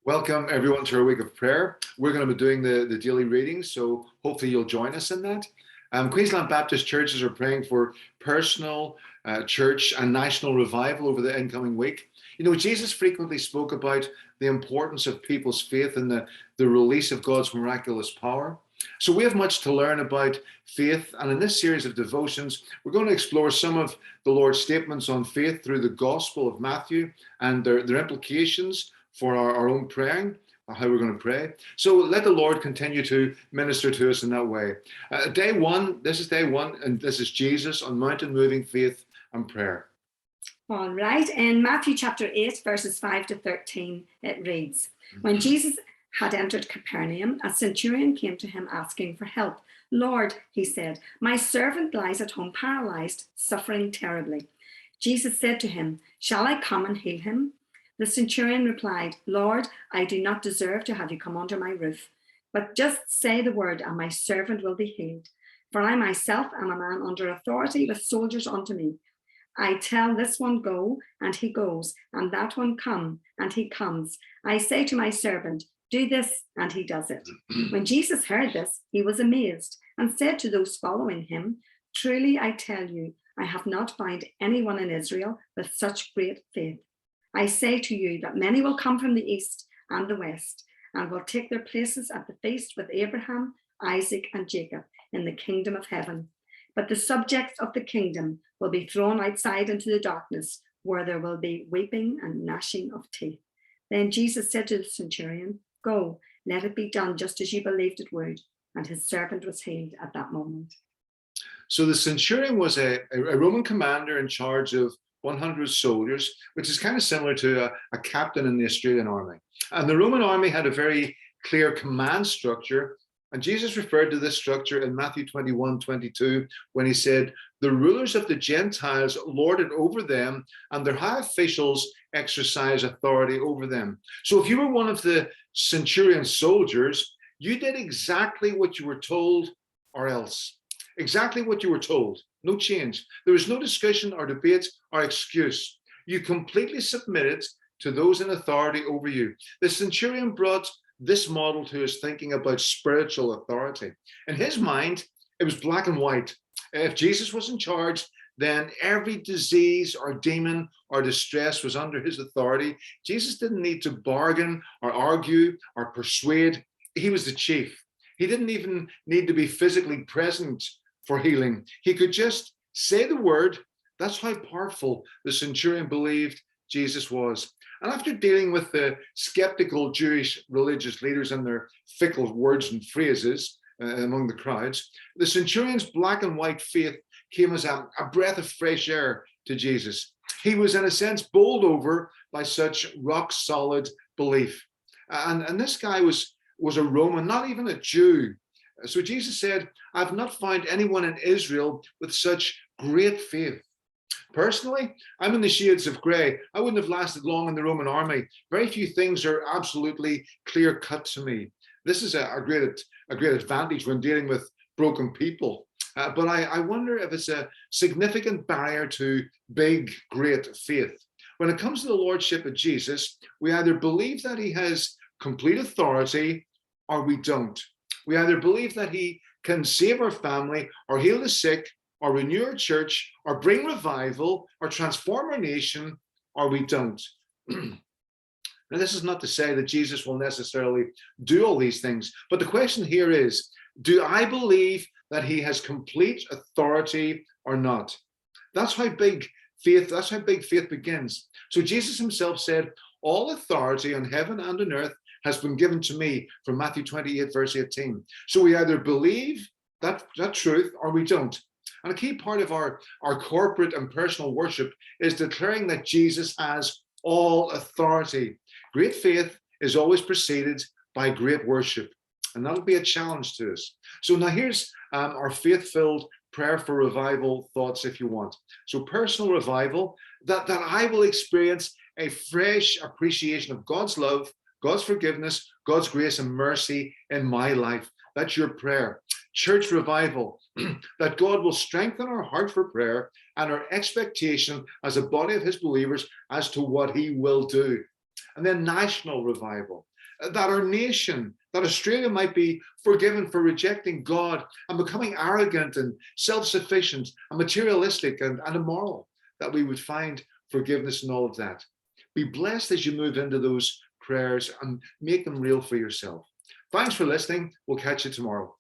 Welcome everyone to our week of prayer. We're going to be doing the daily readings, so hopefully you'll join us in that. Queensland Baptist churches are praying for personal, church and national revival over the incoming week. You know, Jesus frequently spoke about the importance of people's faith and the release of God's miraculous power. So we have much to learn about faith, and in this series of devotions, we're going to explore some of the Lord's statements on faith through the Gospel of Matthew and their implications for our own praying, how we're going to pray. So let the Lord continue to minister to us in that way. This is day one, and this is Jesus on mountain moving faith and prayer. All right, in Matthew chapter 8, verses 5 to 13, it reads, When Jesus had entered Capernaum, a centurion came to him asking for help. Lord, he said, my servant lies at home paralyzed, suffering terribly. Jesus said to him, shall I come and heal him? The centurion replied, Lord, I do not deserve to have you come under my roof, but just say the word and my servant will be healed. For I myself am a man under authority with soldiers under me. I tell this one go, and he goes, and that one come, and he comes. I say to my servant, do this, and he does it. When Jesus heard this, he was amazed and said to those following him, truly I tell you, I have not found anyone in Israel with such great faith. I say to you that many will come from the east and the west and will take their places at the feast with Abraham, Isaac, and Jacob in the kingdom of heaven. But the subjects of the kingdom will be thrown outside into the darkness, where there will be weeping and gnashing of teeth. Then Jesus said to the centurion, go, let it be done just as you believed it would. And his servant was healed at that moment. So the centurion was a Roman commander in charge of 100 soldiers, which is kind of similar to a captain in the Australian army. And the Roman army had a very clear command structure. And Jesus referred to this structure in Matthew 21:22, when he said, the rulers of the Gentiles lord it over them, and their high officials exercise authority over them. So if you were one of the centurion soldiers, you did exactly what you were told, or else. Exactly what you were told. No change. There was no discussion or debate or excuse. You completely submitted to those in authority over you. The centurion brought this model to his thinking about spiritual authority. In his mind, it was black and white. If Jesus was in charge, then every disease or demon or distress was under his authority. Jesus didn't need to bargain or argue or persuade. He was the chief. He didn't even need to be physically present for healing. He could just say the word. That's how powerful the centurion believed Jesus was. And after dealing with the skeptical Jewish religious leaders and their fickle words and phrases among the crowds, the centurion's black and white faith came as a breath of fresh air to Jesus. He was, in a sense, bowled over by such rock solid belief. And this guy was a Roman, not even a Jew. So Jesus said, I've not found anyone in Israel with such great faith. Personally, I'm in the shades of grey. I wouldn't have lasted long in the Roman army. Very few things are absolutely clear cut to me. This is a great advantage when dealing with broken people. But I wonder if it's a significant barrier to big, great faith. When it comes to the lordship of Jesus, we either believe that he has complete authority or we don't. We either believe that he can save our family or heal the sick or renew our church or bring revival or transform our nation, or we don't. Now, this is not to say that Jesus will necessarily do all these things, but the question here is, do I believe that he has complete authority or not? That's how big faith begins. So Jesus himself said, all authority on heaven and on earth has been given to me, from Matthew 28, verse 18. So we either believe that truth or we don't. And a key part of our corporate and personal worship is declaring that Jesus has all authority. Great faith is always preceded by great worship. And that'll be a challenge to us. So now here's our faith-filled prayer for revival thoughts, if you want. So personal revival, that I will experience a fresh appreciation of God's love, God's forgiveness, God's grace and mercy in my life. That's your prayer. Church revival, that God will strengthen our heart for prayer and our expectation as a body of his believers as to what he will do. And then national revival, that our nation, that Australia might be forgiven for rejecting God and becoming arrogant and self-sufficient and materialistic and immoral, that we would find forgiveness in all of that. Be blessed as you move into those prayers and make them real for yourself. Thanks for listening. We'll catch you tomorrow.